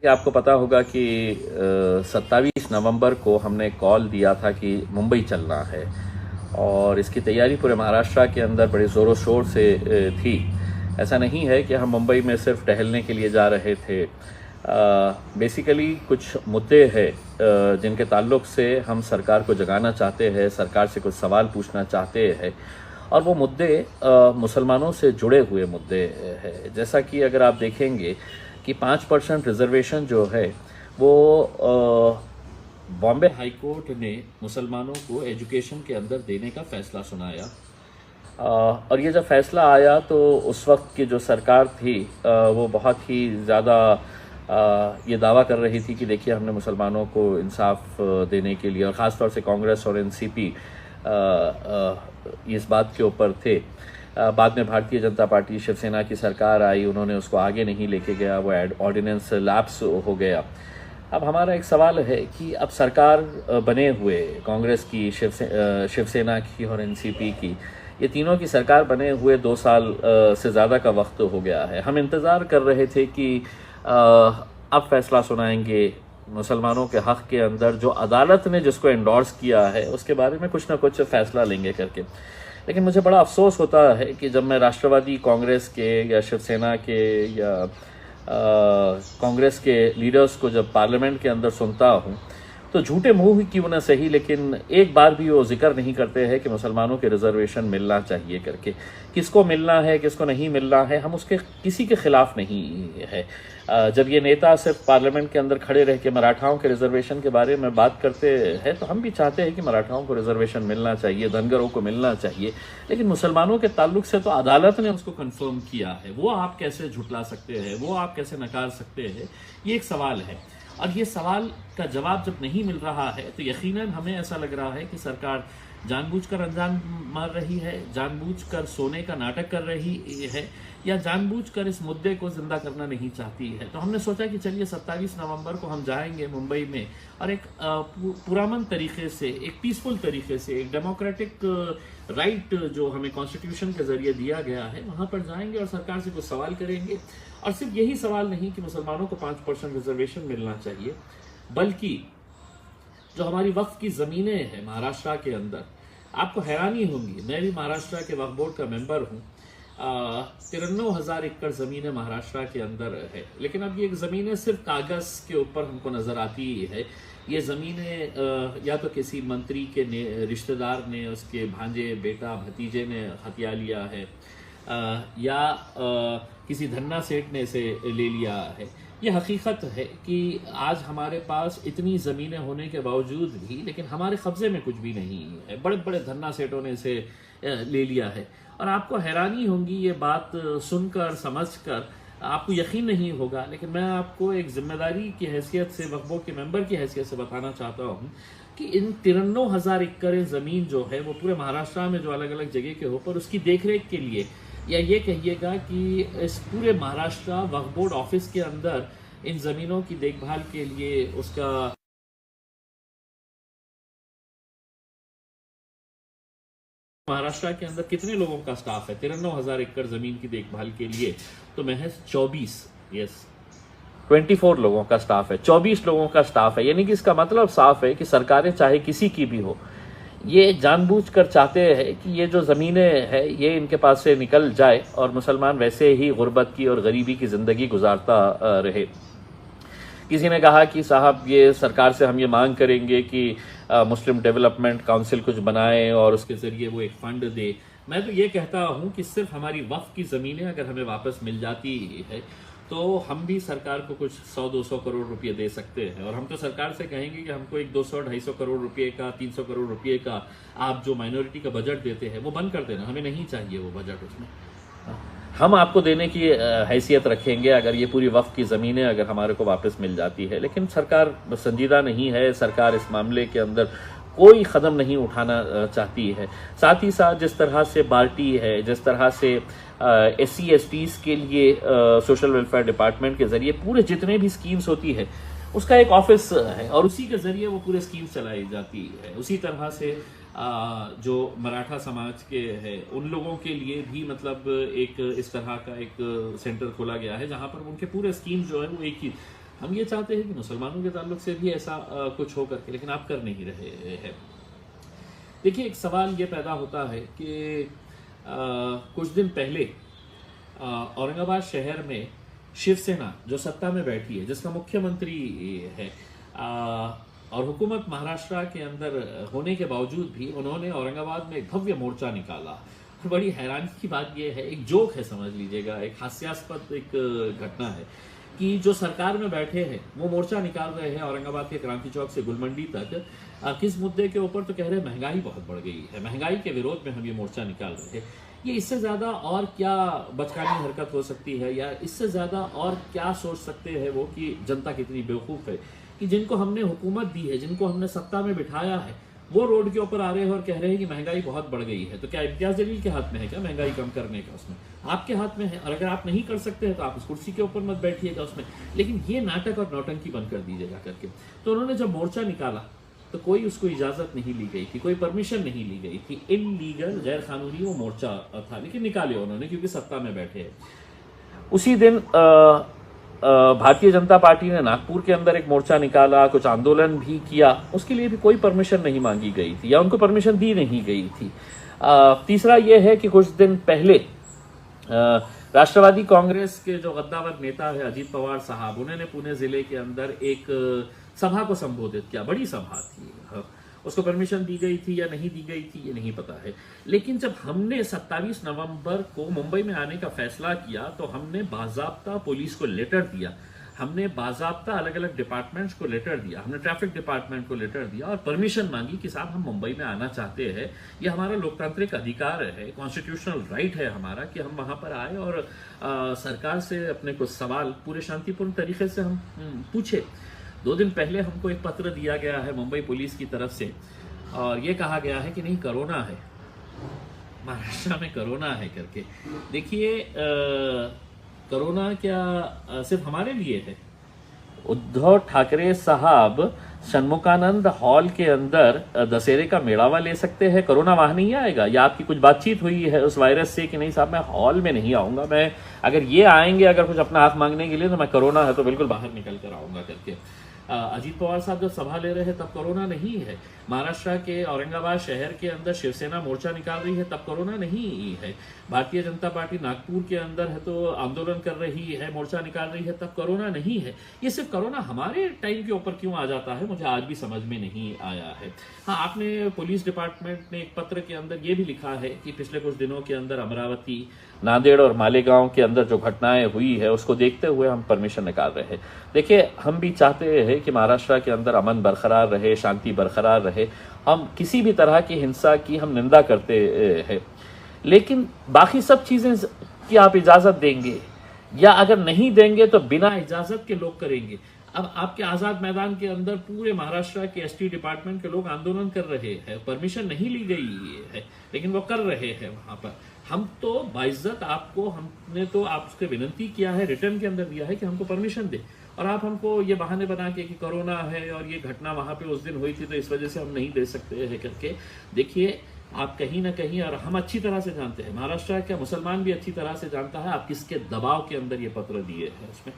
कि आपको पता होगा कि 27 नवंबर को हमने कॉल दिया था कि मुंबई चलना है और इसकी तैयारी पूरे महाराष्ट्र के अंदर बड़े ज़ोरों शोर से थी। ऐसा नहीं है कि हम मुंबई में सिर्फ टहलने के लिए जा रहे थे। बेसिकली कुछ मुद्दे हैं जिनके ताल्लुक से हम सरकार को जगाना चाहते हैं, सरकार से कुछ सवाल पूछना चाहते हैं और वो मुद्दे मुसलमानों से जुड़े हुए मुद्दे हैं। जैसा कि अगर आप देखेंगे कि 5% रिजर्वेशन जो है वो बॉम्बे हाई कोर्ट ने मुसलमानों को एजुकेशन के अंदर देने का फ़ैसला सुनाया। और ये जब फ़ैसला आया तो उस वक्त की जो सरकार थी वो बहुत ही ज़्यादा ये दावा कर रही थी कि देखिए हमने मुसलमानों को इंसाफ देने के लिए, और ख़ास तौर से कांग्रेस और एनसीपी इस बात के ऊपर थे। बाद में भारतीय जनता पार्टी शिवसेना की सरकार आई, उन्होंने उसको आगे नहीं लेके गया, वो ऑर्डिनेंस लैप्स हो गया। अब हमारा एक सवाल है कि अब सरकार बने हुए कांग्रेस की, शिवसेना की और एनसीपी की, ये तीनों की सरकार बने हुए 2 साल से ज़्यादा का वक्त हो गया है। हम इंतज़ार कर रहे थे कि अब फैसला सुनाएंगे मुसलमानों के हक़ के अंदर, जो अदालत ने जिसको एंडोर्स किया है उसके बारे में कुछ ना कुछ फैसला लेंगे करके। लेकिन मुझे बड़ा अफसोस होता है कि जब मैं राष्ट्रवादी कांग्रेस के या शिवसेना के या कांग्रेस के लीडर्स को जब पार्लियामेंट के अंदर सुनता हूँ तो झूठे मुंह क्यों ना सही, लेकिन एक बार भी वो जिक्र नहीं करते हैं कि मुसलमानों के रिजर्वेशन मिलना चाहिए करके। किसको मिलना है, किसको नहीं मिलना है, हम उसके किसी के खिलाफ नहीं है। जब ये नेता सिर्फ पार्लियामेंट के अंदर खड़े रह के मराठाओं के रिजर्वेशन के बारे में बात करते हैं तो हम भी चाहते हैं कि मराठाओं को रिजर्वेशन मिलना चाहिए, धनगरों को मिलना चाहिए, लेकिन मुसलमानों के ताल्लुक से तो अदालत ने उसको कन्फर्म किया है। वो आप कैसे झुटला सकते हैं, वो आप कैसे नकार सकते हैं, ये एक सवाल है। और ये सवाल का जवाब जब नहीं मिल रहा है तो यकीनन हमें ऐसा लग रहा है कि सरकार जानबूझकर अनजान मार रही है, जानबूझकर सोने का नाटक कर रही है, या जानबूझकर इस मुद्दे को जिंदा करना नहीं चाहती है। तो हमने सोचा कि चलिए 27 नवंबर को हम जाएंगे मुंबई में और एक पुरअमन तरीके से, एक पीसफुल तरीके से, एक डेमोक्रेटिक राइट जो हमें कॉन्स्टिट्यूशन के जरिए दिया गया है, वहां पर जाएंगे और सरकार से कुछ सवाल करेंगे। और सिर्फ यही सवाल नहीं कि मुसलमानों को 5% रिजर्वेशन मिलना चाहिए, बल्कि जो हमारी वक्फ की ज़मीनें हैं महाराष्ट्र के अंदर, आपको हैरानी होगी, मैं भी महाराष्ट्र के वक्फ बोर्ड का मेंबर हूँ। 93,000 एकड़ ज़मीनें महाराष्ट्र के अंदर है, लेकिन अब ये ज़मीनें सिर्फ कागज़ के ऊपर हमको नज़र आती है। ये ज़मीनें या तो किसी मंत्री के रिश्तेदार ने, उसके भांजे, बेटा, भतीजे ने हथिया लिया है, या किसी धन्ना सेठ ने इसे ले लिया है। ये हकीकत है कि आज हमारे पास इतनी ज़मीनें होने के बावजूद भी, लेकिन हमारे कब्ज़े में कुछ भी नहीं है। बड़े बड़े धन्ना सेठों ने इसे ले लिया है। और आपको हैरानी होगी ये बात सुनकर, समझकर, आपको यकीन नहीं होगा, लेकिन मैं आपको एक जिम्मेदारी की हैसियत से, वक्फ बोर्ड के मेंबर की हैसियत से बताना चाहता हूँ कि इन 93,000 एकड़ ज़मीन जो है वो पूरे महाराष्ट्र में जो अलग अलग जगह के ऊपर, उसकी देखरेख के लिए, या ये कहिएगा कि इस पूरे महाराष्ट्र वक्फ बोर्ड ऑफिस के अंदर इन ज़मीनों की देखभाल के लिए उसका महाराष्ट्र के अंदर कितने लोगों का स्टाफ है 93,000 एकड़ ज़मीन की देखभाल के लिए? तो महज 24 लोगों का स्टाफ है, 24 लोगों का स्टाफ है। यानी कि इसका मतलब साफ है कि सरकारें चाहे किसी की भी हो, ये जानबूझकर चाहते हैं कि ये जो ज़मीनें हैं ये इनके पास से निकल जाए और मुसलमान वैसे ही गुर्बत की और गरीबी की ज़िंदगी गुजारता रहे। किसी ने कहा कि साहब ये सरकार से हम ये मांग करेंगे कि मुस्लिम डेवलपमेंट काउंसिल कुछ बनाए और उसके ज़रिए वो एक फ़ंड दे। मैं तो ये कहता हूँ कि सिर्फ हमारी वक्फ की ज़मीनें अगर हमें वापस मिल जाती है तो हम भी सरकार को कुछ 100-200 करोड़ रुपए दे सकते हैं। और हम तो सरकार से कहेंगे कि हमको एक 200-250 करोड़ रुपए का, 300 करोड़ रुपए का आप जो माइनॉरिटी का बजट देते हैं वो बंद कर देना, हमें नहीं चाहिए वो बजट। उसमें हम आपको देने की हैसियत रखेंगे अगर ये पूरी वक्फ की ज़मीनें अगर हमारे को वापस मिल जाती है। लेकिन सरकार संजीदा नहीं है, सरकार इस मामले के अंदर कोई कदम नहीं उठाना चाहती है। साथ ही साथ जिस तरह से बाल्टी है, जिस तरह से SC/STs के लिए सोशल वेलफेयर डिपार्टमेंट के ज़रिए पूरे जितने भी स्कीम्स होती है उसका एक ऑफिस है और उसी के ज़रिए वो पूरे स्कीम्स चलाई जाती है। उसी तरह से जो मराठा समाज के हैं उन लोगों के लिए भी मतलब एक इस तरह का एक सेंटर खोला गया है जहाँ पर उनके पूरे स्कीम जो है वो एक ही हम ये चाहते हैं कि मुसलमानों के ताल्लुक से भी ऐसा कुछ हो करके, लेकिन आप कर नहीं रहे हैं। देखिए, एक सवाल ये पैदा होता है कि कुछ दिन पहले औरंगाबाद शहर में शिवसेना जो सत्ता में बैठी है, जिसका मुख्यमंत्री है, और हुकूमत महाराष्ट्र के अंदर होने के बावजूद भी उन्होंने औरंगाबाद में एक भव्य मोर्चा निकाला। और बड़ी हैरानी की बात यह है, एक जोक है समझ लीजिएगा, एक हास्यास्पद एक घटना है कि जो सरकार में बैठे हैं वो मोर्चा निकाल रहे हैं औरंगाबाद के क्रांति चौक से गुलमंडी तक। किस मुद्दे के ऊपर? तो कह रहे हैं महंगाई बहुत बढ़ गई है, महंगाई के विरोध में हम ये मोर्चा निकाल रहे हैं। ये इससे ज़्यादा और क्या बचकानी हरकत हो सकती है, या इससे ज़्यादा और क्या सोच सकते हैं वो कि जनता कितनी बेवकूफ़ है कि जिनको हमने हुकूमत दी है, जिनको हमने सत्ता में बिठाया है, वो रोड के ऊपर आ रहे हैं और कह रहे हैं कि महंगाई बहुत बढ़ गई है। तो क्या इम्तियाज जलील के हाथ में है क्या महंगाई कम करने का? उसमें आपके हाथ में है, और अगर आप नहीं कर सकते हैं तो आप उस कुर्सी के ऊपर मत बैठिएगा उसमें, लेकिन ये नाटक और नौटंकी बंद कर दीजिएगा करके। तो उन्होंने जब मोर्चा निकाला तो कोई उसको इजाज़त नहीं ली गई थी, कोई परमिशन नहीं ली गई थी, इलीगल गैर कानूनी वो मोर्चा था, लेकिन निकाले उन्होंने क्योंकि सत्ता में बैठे हैं। उसी दिन भारतीय जनता पार्टी ने नागपुर के अंदर एक मोर्चा निकाला, कुछ आंदोलन भी किया, उसके लिए भी कोई परमिशन नहीं मांगी गई थी या उनको परमिशन दी नहीं गई थी। तीसरा यह है कि कुछ दिन पहले राष्ट्रवादी कांग्रेस के जो गद्दावर नेता है अजीत पवार साहब, उन्होंने पुणे जिले के अंदर एक सभा को संबोधित किया, बड़ी सभा थी, उसको परमिशन दी गई थी या नहीं दी गई थी ये नहीं पता है। लेकिन जब हमने 27 नवंबर को मुंबई में आने का फैसला किया तो हमने बाज़ाब्ता पुलिस को लेटर दिया, हमने बाज़ाब्ता अलग अलग डिपार्टमेंट्स को लेटर दिया, हमने ट्रैफिक डिपार्टमेंट को लेटर दिया और परमिशन मांगी कि साहब हम मुंबई में आना चाहते हैं, ये हमारा लोकतांत्रिक अधिकार है, कॉन्स्टिट्यूशनल राइट है हमारा कि हम वहाँ पर आए और सरकार से अपने कुछ सवाल पूरे शांतिपूर्ण तरीके से हम पूछे। 2 दिन पहले हमको एक पत्र दिया गया है मुंबई पुलिस की तरफ से और ये कहा गया है कि नहीं कोरोना है, महाराष्ट्र में कोरोना है करके। देखिए, कोरोना क्या सिर्फ हमारे लिए है? उद्धव ठाकरे साहब षणमुखानंद हॉल के अंदर दशहरे का मेड़ावा ले सकते हैं, कोरोना वहां नहीं आएगा? या आपकी कुछ बातचीत हुई है उस वायरस से कि नहीं साहब मैं हॉल में नहीं आऊंगा, मैं अगर ये आएंगे अगर कुछ अपना हाथ मांगने के लिए तो मैं कोरोना है तो बिल्कुल बाहर निकल कर आऊंगा करके। अजीत पवार साहब जब सभा ले रहे हैं तब कोरोना नहीं है, महाराष्ट्र के औरंगाबाद शहर के अंदर शिवसेना मोर्चा निकाल रही है तब कोरोना नहीं है, भारतीय जनता पार्टी नागपुर के अंदर है तो आंदोलन कर रही है, मोर्चा निकाल रही है तब कोरोना नहीं है। ये सिर्फ कोरोना हमारे टाइम के ऊपर क्यों आ जाता है मुझे आज भी समझ में नहीं आया है। हाँ, आपने पुलिस डिपार्टमेंट ने एक पत्र के अंदर ये भी लिखा है कि पिछले कुछ दिनों के अंदर अमरावती, नांदेड़ और मालेगांव के अंदर जो घटनाएं हुई है उसको देखते हुए हम परमिशन निकाल रहे हैं। देखिए, हम भी चाहते हैं कि महाराष्ट्र के अंदर अमन बरकरार रहे, शांति बरकरार रहे, हम किसी भी तरह की हिंसा की हम निंदा करते हैं, लेकिन बाकी सब चीज़ें की आप इजाज़त देंगे या अगर नहीं देंगे तो बिना इजाज़त के लोग करेंगे। अब आपके आज़ाद मैदान के अंदर पूरे महाराष्ट्र के एसटी डिपार्टमेंट के लोग आंदोलन कर रहे हैं, परमिशन नहीं ली गई है लेकिन वो कर रहे हैं वहाँ पर। हम तो बाइज्जत आपको, हमने तो आपसे विनती किया है, रिटर्न के अंदर दिया है कि हमको परमिशन दे, और आप हमको ये बहाने बना के कि कोरोना है और ये घटना वहाँ पे उस दिन हुई थी तो इस वजह से हम नहीं दे सकते हैं करके। देखिए, आप कहीं ना कहीं, और हम अच्छी तरह से जानते हैं, महाराष्ट्र का मुसलमान भी अच्छी तरह से जानता है आप किसके दबाव के अंदर ये पत्र दिए हैं। उसमें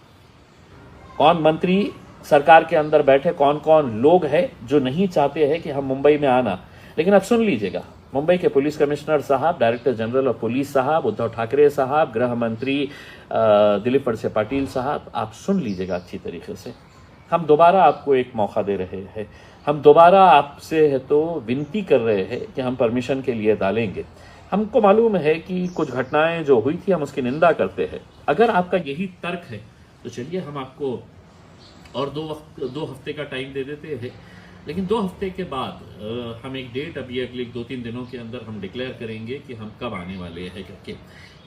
कौन मंत्री सरकार के अंदर बैठे, कौन कौन लोग हैं जो नहीं चाहते हैं कि हम मुंबई में आना। लेकिन अब सुन लीजिएगा, मुंबई के पुलिस कमिश्नर साहब, डायरेक्टर जनरल ऑफ पुलिस साहब, उद्धव ठाकरे साहब, गृह मंत्री दिलीप वळसे पाटिल साहब, आप सुन लीजिएगा अच्छी तरीके से। हम दोबारा आपको एक मौका दे रहे हैं, हम दोबारा आपसे है तो विनती कर रहे हैं कि हम परमिशन के लिए डालेंगे। हमको मालूम है कि कुछ घटनाएं जो हुई थी हम उसकी निंदा करते हैं। अगर आपका यही तर्क है तो चलिए हम आपको और 2 हफ्ते का टाइम दे देते हैं, लेकिन 2 हफ्ते के बाद हम एक डेट अभी अगले 2-3 दिनों के अंदर हम डिक्लेयर करेंगे कि हम कब आने वाले हैं करके।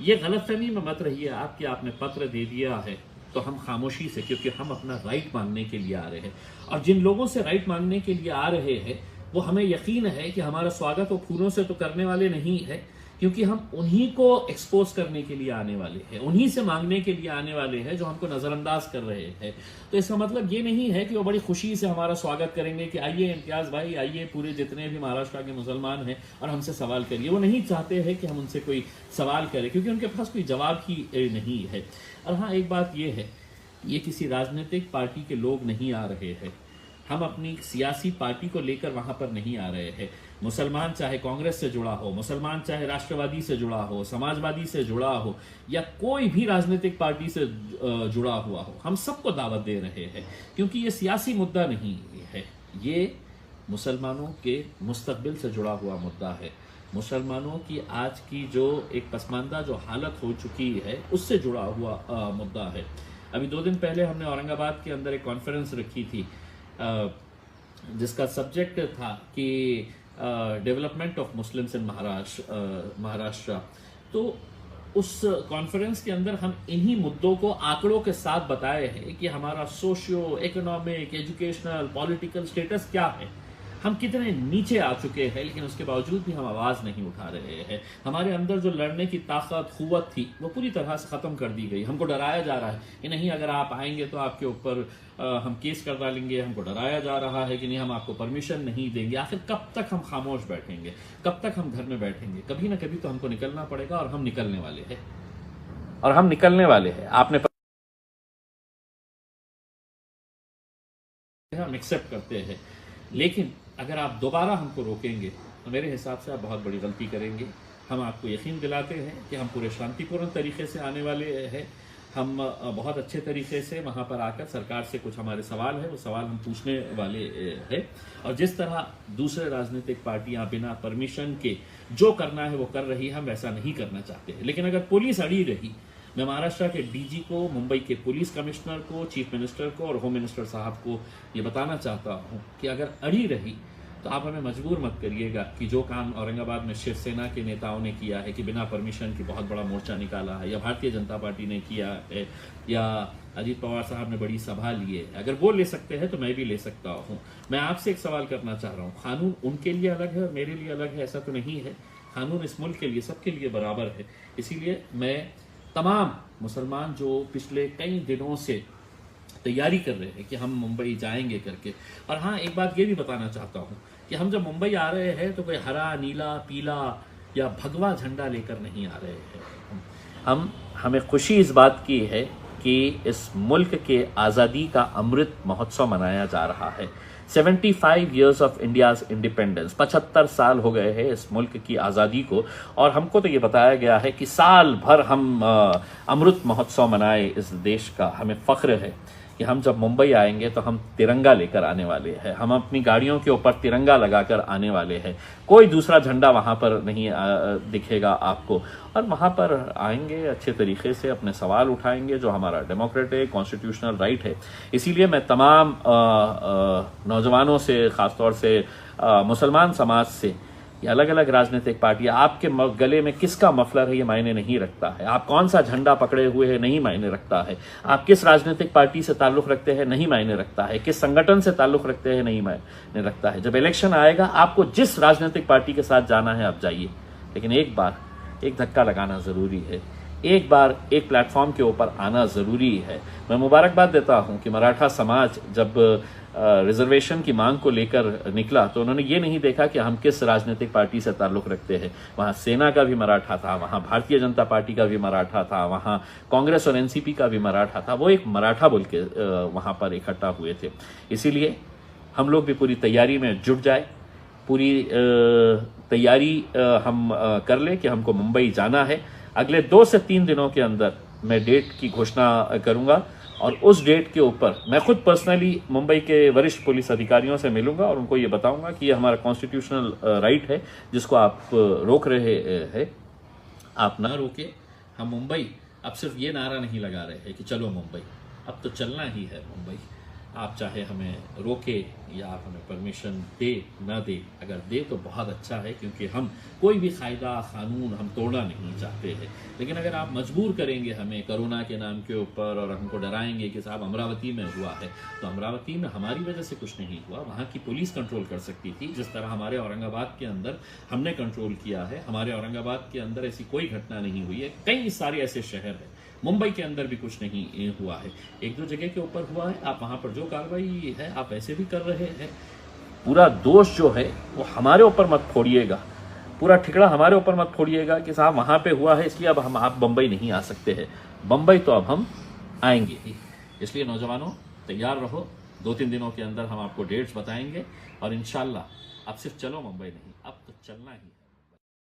ये गलतफहमी में मत रहिए आप कि आपने पत्र दे दिया है तो हम खामोशी से, क्योंकि हम अपना राइट मांगने के लिए आ रहे हैं, और जिन लोगों से राइट मांगने के लिए आ रहे हैं वो हमें यकीन है कि हमारा स्वागत वो फूलों से तो करने वाले नहीं है, क्योंकि हम उन्हीं को एक्सपोज करने के लिए आने वाले हैं, उन्हीं से मांगने के लिए आने वाले हैं जो हमको नज़रअंदाज कर रहे हैं। तो इसका मतलब ये नहीं है कि वो बड़ी खुशी से हमारा स्वागत करेंगे कि आइए इम्तियाज़ भाई, आइए पूरे जितने भी महाराष्ट्र के मुसलमान हैं और हमसे सवाल करिए। वो नहीं चाहते हैं कि हम उनसे कोई सवाल करें, क्योंकि उनके पास कोई जवाब ही नहीं है। और हाँ, एक बात ये है ये किसी राजनीतिक पार्टी के लोग नहीं आ रहे हैं, हम अपनी सियासी पार्टी को लेकर वहां पर नहीं आ रहे हैं। मुसलमान चाहे कांग्रेस से जुड़ा हो, मुसलमान चाहे राष्ट्रवादी से जुड़ा हो, समाजवादी से जुड़ा हो, या कोई भी राजनीतिक पार्टी से जुड़ा हुआ हो, हम सबको दावत दे रहे हैं, क्योंकि ये सियासी मुद्दा नहीं है, ये मुसलमानों के मुस्तकबिल से जुड़ा हुआ मुद्दा है। मुसलमानों की आज की जो एक पसमानदा जो हालत हो चुकी है, उससे जुड़ा हुआ मुद्दा है। अभी 2 दिन पहले हमने औरंगाबाद के अंदर एक कॉन्फ्रेंस रखी थी जिसका सब्जेक्ट था कि development of Muslims in Maharashtra. तो उस कॉन्फ्रेंस के अंदर हम इन्हीं मुद्दों को आंकड़ों के साथ बताए हैं कि हमारा socio economic, educational, political status क्या है, हम कितने नीचे आ चुके हैं, लेकिन उसके बावजूद भी हम आवाज़ नहीं उठा रहे हैं। हमारे अंदर जो लड़ने की ताकत, क़ुव्वत थी, वो पूरी तरह से ख़त्म कर दी गई। हमको डराया जा रहा है कि नहीं, अगर आप आएंगे तो आपके ऊपर हम केस कर डालेंगे। हमको डराया जा रहा है कि नहीं, हम आपको परमिशन नहीं देंगे। आखिर कब तक हम खामोश बैठेंगे, कब तक हम घर में बैठेंगे? कभी ना कभी तो हमको निकलना पड़ेगा, और हम निकलने वाले हैं। आपने हम एक्सेप्ट करते हैं, लेकिन अगर आप दोबारा हमको रोकेंगे तो मेरे हिसाब से आप बहुत बड़ी गलती करेंगे। हम आपको यकीन दिलाते हैं कि हम पूरे शांतिपूर्ण तरीके से आने वाले हैं। हम बहुत अच्छे तरीके से वहाँ पर आकर सरकार से कुछ हमारे सवाल है, वो सवाल हम पूछने वाले हैं। और जिस तरह दूसरे राजनीतिक पार्टियां बिना परमिशन के जो करना है वो कर रही है, हम वैसा नहीं करना चाहते हैं। लेकिन अगर पुलिस अड़ी रही, मैं महाराष्ट्र के डीजी को, मुंबई के पुलिस कमिश्नर को, चीफ मिनिस्टर को और होम मिनिस्टर साहब को ये बताना चाहता हूँ कि अगर अड़ी रही तो आप हमें मजबूर मत करिएगा कि जो काम औरंगाबाद में शिवसेना के नेताओं ने किया है कि बिना परमिशन के बहुत बड़ा मोर्चा निकाला है, या भारतीय जनता पार्टी ने किया है, या अजीत पवार साहब ने बड़ी सभा ली है, अगर वो ले सकते हैं तो मैं भी ले सकता हूँ। मैं आपसे एक सवाल करना चाह रहा हूँ, कानून उनके लिए अलग है और मेरे लिए अलग है, ऐसा तो नहीं है। कानून इस मुल्क के लिए, सबके लिए बराबर है। इसीलिए मैं तमाम मुसलमान जो पिछले कई दिनों से तैयारी कर रहे हैं कि हम मुंबई जाएंगे करके, और हाँ, एक बात ये भी बताना चाहता हूँ कि हम जब मुंबई आ रहे हैं तो कोई हरा, नीला, पीला या भगवा झंडा लेकर नहीं आ रहे हैं। हमें खुशी इस बात की है कि इस मुल्क के आज़ादी का अमृत महोत्सव मनाया जा रहा है। 75 years ऑफ इंडियाज इंडिपेंडेंस, 75 साल हो गए हैं इस मुल्क की आज़ादी को, और हमको तो ये बताया गया है कि साल भर हम अमृत महोत्सव मनाए इस देश का। हमें फ़ख्र है कि हम जब मुंबई आएंगे तो हम तिरंगा लेकर आने वाले हैं, हम अपनी गाड़ियों के ऊपर तिरंगा लगाकर आने वाले हैं। कोई दूसरा झंडा वहाँ पर नहीं दिखेगा आपको, और वहाँ पर आएंगे अच्छे तरीके से अपने सवाल उठाएंगे, जो हमारा डेमोक्रेटिक कॉन्स्टिट्यूशनल राइट है। इसीलिए मैं तमाम नौजवानों से, ख़ासतौर से मुसलमान समाज से, ये अलग अलग राजनीतिक पार्टियां, आपके गले में किसका मफलर है ये मायने नहीं रखता है, आप कौन सा झंडा पकड़े हुए हैं नहीं मायने रखता है, आप किस राजनीतिक पार्टी से ताल्लुक़ रखते हैं नहीं मायने रखता है, किस संगठन से ताल्लुक़ रखते हैं नहीं मायने रखता है। जब इलेक्शन आएगा, आपको जिस राजनीतिक पार्टी के साथ जाना है आप जाइए, लेकिन एक बार एक धक्का लगाना ज़रूरी है, एक बार एक प्लेटफॉर्म के ऊपर आना ज़रूरी है। मैं मुबारकबाद देता हूँ कि मराठा समाज जब रिजर्वेशन की मांग को लेकर निकला तो उन्होंने ये नहीं देखा कि हम किस राजनीतिक पार्टी से ताल्लुक़ रखते हैं। वहाँ सेना का भी मराठा था, वहाँ भारतीय जनता पार्टी का भी मराठा था, वहाँ कांग्रेस और एनसीपी का भी मराठा था। वो एक मराठा बोल के वहाँ पर इकट्ठा हुए थे। इसीलिए हम लोग भी पूरी तैयारी में जुट जाए, पूरी तैयारी हम कर लें कि हमको मुंबई जाना है। अगले 2 से 3 दिनों के अंदर मैं डेट की घोषणा करूँगा, और उस डेट के ऊपर मैं खुद पर्सनली मुंबई के वरिष्ठ पुलिस अधिकारियों से मिलूंगा और उनको ये बताऊंगा कि ये हमारा कॉन्स्टिट्यूशनल राइट है जिसको आप रोक रहे हैं, आप ना रोके। हम मुंबई अब सिर्फ ये नारा नहीं लगा रहे हैं कि चलो मुंबई, अब तो चलना ही है मुंबई। आप चाहे हमें रोके या आप हमें परमिशन दे ना दे, अगर दे तो बहुत अच्छा है, क्योंकि हम कोई भी कायदा कानून हम तोड़ना नहीं चाहते हैं। लेकिन अगर आप मजबूर करेंगे हमें कोरोना के नाम के ऊपर और हमको डराएंगे कि साहब अमरावती में हुआ है, तो अमरावती में हमारी वजह से कुछ नहीं हुआ, वहाँ की पुलिस कंट्रोल कर सकती थी। जिस तरह हमारे औरंगाबाद के अंदर हमने कंट्रोल किया है, हमारे औरंगाबाद के अंदर ऐसी कोई घटना नहीं हुई है। कई सारे ऐसे शहर हैं, मुंबई के अंदर भी कुछ नहीं हुआ है, 1-2 जगह के ऊपर हुआ है। आप वहाँ पर जो कार्रवाई है आप ऐसे भी कर रहे हैं। पूरा दोष जो है वो हमारे ऊपर मत फोड़िएगा, पूरा ठिकड़ा हमारे ऊपर मत फोड़िएगा कि साहब वहाँ पे हुआ है इसलिए अब आप बम्बई नहीं आ सकते हैं। बम्बई तो अब हम आएंगे ही। इसलिए नौजवानों तैयार रहो, 2-3 दिनों के अंदर हम आपको डेट्स बताएंगे और इंशाल्लाह अब सिर्फ चलो मुंबई नहीं, अब तो चलना ही है।